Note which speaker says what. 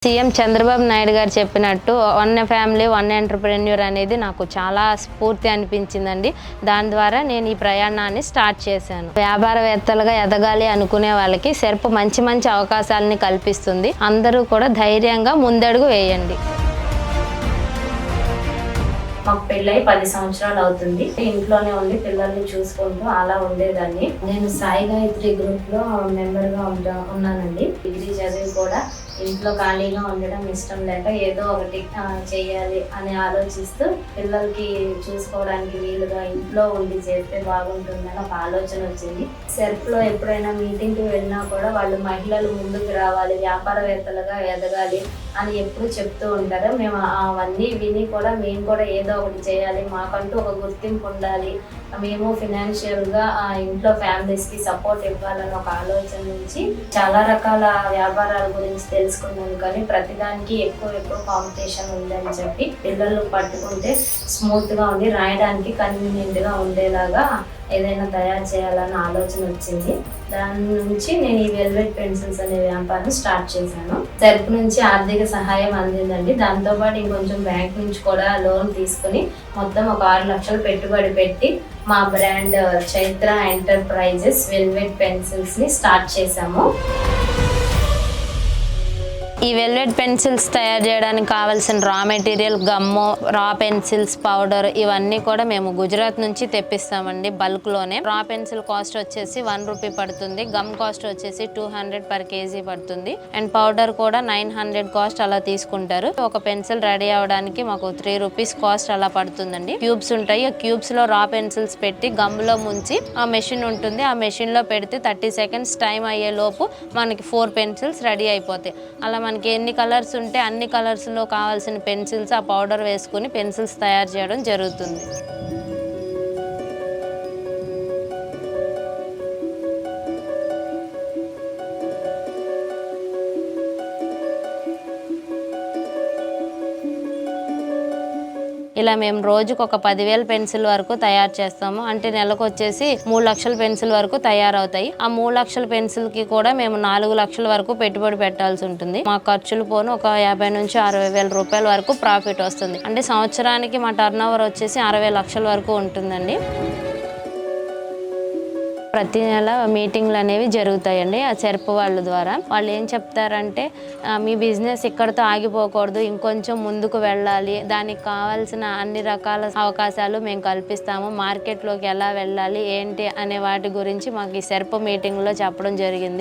Speaker 1: CM Chandrababu Naidu గారు చెప్పినట్టు one family one entrepreneur అనేది నాకు చాలా స్ఫూర్తి అనిపించిందండి. దాని ద్వారా నేను ఈ ప్రయాణాన్ని స్టార్ట్ చేశాను. వ్యాపారవేత్తలుగా ఎదగాలి అనుకునే వాళ్ళకి సెర్ప్ మంచి మంచి అవకాశాలని కల్పిస్తుంది. అందరూ కూడా ధైర్యంగా ముందడుగు వేయండి.
Speaker 2: మాకు పెళ్ళై 10 సంవత్సరాలు అవుతుంది. ఇంట్లోనే ఉండి పిల్లల్ని చూసుకుంటూ అలా ఉండేదాన్ని. నేను సాయి గాయత్రి గ్రూప్ లో మెంబర్ గా ఉన్నానండి. డిగ్రీ చదివి కూడా ఇంట్లో ఖాళీగా ఉండడం ఇష్టం లేక ఏదో ఒకటి చేయాలి అని ఆలోచిస్తూ పిల్లలకి చూసుకోవడానికి వీలుగా ఇంట్లో ఉండి చేస్తే బాగుంటుందని ఒక ఆలోచన వచ్చింది. సెర్ప్ లో ఎప్పుడైనా మీటింగ్ కి వెళ్ళినా కూడా వాళ్ళు మహిళలు ముందుకు రావాలి, వ్యాపారవేత్తలుగా ఎదగాలి అని ఎప్పుడు చెప్తూ ఉంటారు. మేము అవన్నీ విని కూడా మేము కూడా ఏదో ఒకటి చేయాలి, మాకంటూ ఒక గుర్తింపు ఉండాలి, మేము ఫినాన్షియల్ గా ఇంట్లో ఫ్యామిలీస్ కి సపోర్ట్ ఇవ్వాలని ఒక ఆలోచన నుంచి చాలా రకాల వ్యాపారాల గురించి తెలుసుకున్నాను. కానీ ప్రతిదానికి ఎక్కువ కాంపిటీషన్ ఉందని చెప్పి పిల్లలు పట్టుకుంటే స్మూత్ గా ఉండి రాయడానికి కన్వీనియంట్ గా ఉండేలాగా ఏదైనా తయారు చేయాలన్న ఆలోచన వచ్చింది. దాని నుంచి నేను ఈ వెల్వెట్ పెన్సిల్స్ అనే వ్యాపారం స్టార్ట్ చేశాను. సెర్ప్ నుంచి ఆర్థిక సహాయం అందిందండి. దాంతోపాటు ఇంకొంచెం బ్యాంక్ నుంచి కూడా లోన్ తీసుకుని మొత్తం ఒక 6 లక్షలు పెట్టుబడి పెట్టి మా brand Chaitra enterprises velvet pencils ని స్టార్ట్ చేశాము.
Speaker 1: ఈ వెల్వెట్ పెన్సిల్స్ తయారు చేయడానికి కావాల్సిన రా మెటీరియల్ గమ్ము, రా పెన్సిల్స్, పౌడర్ ఇవన్నీ కూడా మేము గుజరాత్ నుంచి తెప్పిస్తామండి బల్క్లోనే. రా పెన్సిల్ కాస్ట్ వచ్చేసి 1 రూపీ పడుతుంది, గమ్ కాస్ట్ వచ్చేసి 200 పర్ కేజీ పడుతుంది, అండ్ పౌడర్ కూడా 900 కాస్ట్ అలా తీసుకుంటారు. ఒక పెన్సిల్ రెడీ అవ్వడానికి మాకు 3 రూపీస్ కాస్ట్ అలా పడుతుందండి. క్యూబ్స్ ఉంటాయి, ఆ క్యూబ్స్ లో రా పెన్సిల్స్ పెట్టి గమ్లో ముంచి ఆ మెషిన్ ఉంటుంది, ఆ మెషిన్ లో పెడితే 30 సెకండ్స్ టైం అయ్యే లోపు మనకి 4 పెన్సిల్స్ రెడీ అయిపోతాయి. అలా మనకి ఎన్ని కలర్స్ ఉంటే అన్ని కలర్స్లో కావాల్సిన పెన్సిల్స్ ఆ పౌడర్ వేసుకుని పెన్సిల్స్ తయారు చేయడం జరుగుతుంది. ఇలా మేము రోజుకు ఒక 10,000 పెన్సిల్ వరకు తయారు చేస్తాము. అంటే నెలకు వచ్చేసి 3 లక్షల పెన్సిల్ వరకు తయారవుతాయి. ఆ 3 లక్షల పెన్సిల్ కి కూడా మేము 4 లక్షల వరకు పెట్టుబడి పెట్టాల్సి ఉంటుంది. మా ఖర్చులు పోను ఒక 50 నుంచి 60 వేల రూపాయల వరకు ప్రాఫిట్ వస్తుంది. అంటే సంవత్సరానికి మా టర్న్ ఓవర్ వచ్చేసి 60 లక్షల వరకు ఉంటుందండి. ప్రతి నెల మీటింగ్లు అనేవి జరుగుతాయండి ఆ సెర్ప్ వాళ్ళ ద్వారా. వాళ్ళు ఏం చెప్తారంటే మీ బిజినెస్ ఇక్కడితో ఆగిపోకూడదు, ఇంకొంచెం ముందుకు వెళ్ళాలి, దానికి కావాల్సిన అన్ని రకాల అవకాశాలు మేము కల్పిస్తాము, మార్కెట్లోకి ఎలా వెళ్ళాలి ఏంటి అనే వాటి గురించి మాకు ఈ సెర్ప్ మీటింగ్లో చెప్పడం జరిగింది.